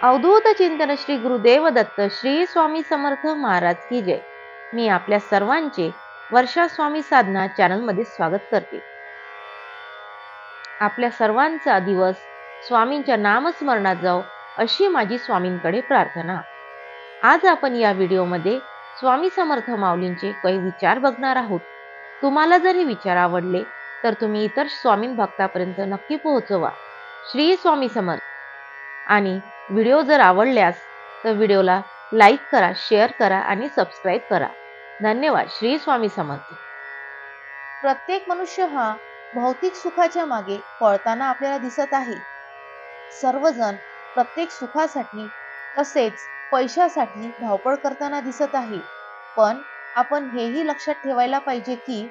अवधूत चिंतन श्री गुरुदेव दत्त श्री स्वामी समर्थ महाराज की जय। मी आपल्या सर्वांचे वर्षा स्वामी साधना चॅनल मध्ये स्वागत करते। आपल्या सर्वांचा दिवस स्वामींच्या नामस्मरणात जाओ अशी माझी स्वामींकडे प्रार्थना। आज आपण या व्हिडिओमध्ये स्वामी समर्थ माऊलींचे काही विचार बघणार आहोत। तुम्हाला जर हे विचार आवडले तर तुम्ही इतर स्वामी भक्तापर्यंत नक्की पोहोचवा। श्री स्वामी समर्थ। आणि व्हिडिओ जर आवडल्यास तर व्हिडिओला लाईक करा, शेअर करा आणि सबस्क्राइब करा। धन्यवाद। श्री स्वामी समर्थ। प्रत्येक मनुष्य हा भौतिक सुखाच्या मागे पळताना आपल्याला दिसत आहे। सर्वजण प्रत्येक सुखासाठी तसेच पैशासाठी धावपळ करताना दिसत आहे। पण आपण हेही लक्षात ठेवायला पाहिजे की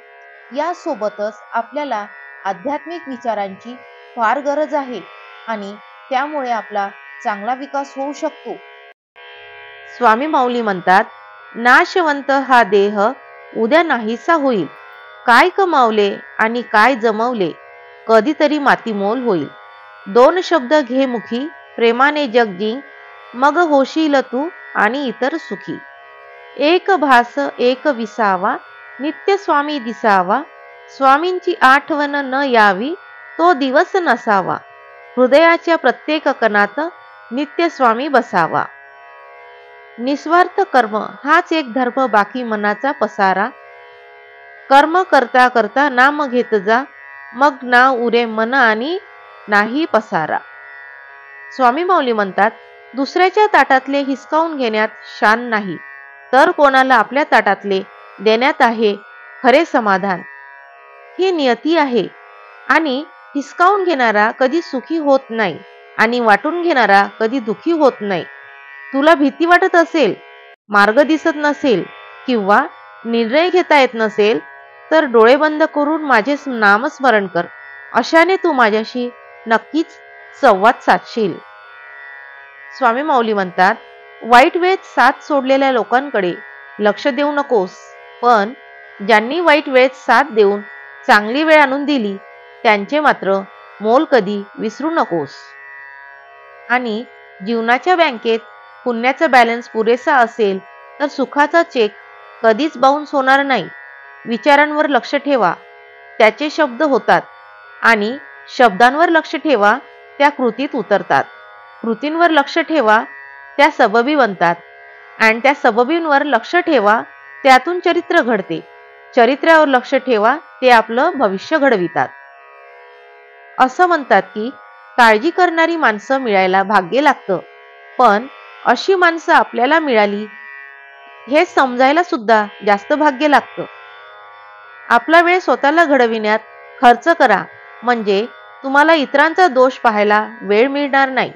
यासोबतच आपल्याला आध्यात्मिक विचारांची फार गरज आहे आणि त्यामुळे आपला चांगला विकास होऊ शकतो। स्वामी माऊली म्हणतात, नाशवंत हा देह उद्या नाहीसा होईल। काय कमावले आणि काय जमवले, कधीतरी मातीमोल होईल। दोन शब्द घे मुखी, प्रेमाने जग जिंक, मग होशील तू आणि इतर सुखी। एक भास एक विसावा, नित्य स्वामी दिसावा। स्वामींची आठवण न यावी, तो दिवस नसावा। हृदयाच्या प्रत्येक कणात नित्य स्वामी बसावा। निस्वार्थ कर्म हाच एक धर्म, बाकी मनाचा पसारा। कर्म करता करता नाम घेत जा, मग ना उरे मन आणि नाही पसारा। स्वामी माऊली म्हणतात, दुसऱ्याच्या ताटातले हिसकावून घेण्यात शान नाही, तर कोणाला आपल्या ताटातले देण्यात आहे खरे समाधान। ही नियती आहे आणि हिसकावून घेणारा कधी सुखी होत नाही आणि वाटून घेणारा कधी दुखी होत नाही। तुला भीती वाटत असेल, मार्ग दिसत नसेल किंवा निर्णय घेता येत नसेल तर डोळे बंद करून माझे नामस्मरण कर। अशाने तू माझ्याशी नक्कीच संवाद साधशील। स्वामी माऊली म्हणतात, वाईट वेळेत साथ सोडलेल्या लोकांकडे लक्ष देऊ नकोस, पण ज्यांनी वाईट वेळेत साथ देऊन चांगली वेळ आणून दिली त्यांचे मात्र मोल कधी विसरू नकोस। आणि जीवनाच्या बँकेत पुण्याचा बॅलन्स पुरेसा असेल तर सुखाचा चेक कधीच बाउन्स होणार नाही। विचारांवर लक्ष ठेवा, त्याचे शब्द होतात, आणि शब्दांवर लक्ष ठेवा, त्या कृतीत उतरतात। कृतींवर लक्ष ठेवा, त्या सबबी बनतात, आणि त्या सबबींवर लक्ष ठेवा, त्यातून चरित्र घडते। चरित्रावर लक्ष ठेवा, ते आपलं भविष्य घडवितात। असं म्हणतात की काळजी करणारी माणसं मिळायला भाग्य लागतं, पण अशी माणसं आपल्याला मिळाली हे समजायला सुद्धा जास्त भाग्य लागतं। आपला वेळ स्वतःला घडविण्यात खर्च करा, म्हणजे तुम्हाला इतरांचा दोष पाहायला वेळ मिळणार नाही।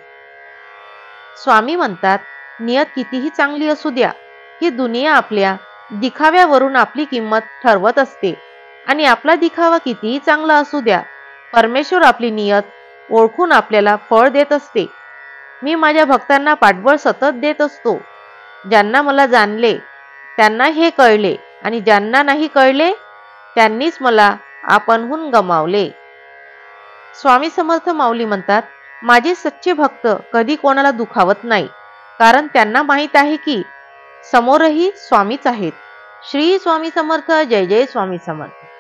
स्वामी म्हणतात, नियत कितीही चांगली असू द्या, ही दुनिया आपल्या दिखाव्यावरून आपली किंमत ठरवत असते, आणि आपला दिखावा कितीही चांगला असू द्या, परमेश्वर आपली नियत ओळखून आपल्याला फळ देत असते। मी माझ्या भक्तांना पाठबळ सतत देत असतो। ज्यांना मला जाणले त्यांना हे कळले, आणि ज्यांना नाही कळले त्यांनीच मला आपणहून गमावले। स्वामी समर्थ माऊली म्हणतात, माझे सच्चे भक्त कधी कोणाला दुखावत नाही, कारण त्यांना माहीत आहे की समोरही स्वामीच आहेत। श्री स्वामी समर्थ। जय जय स्वामी समर्थ।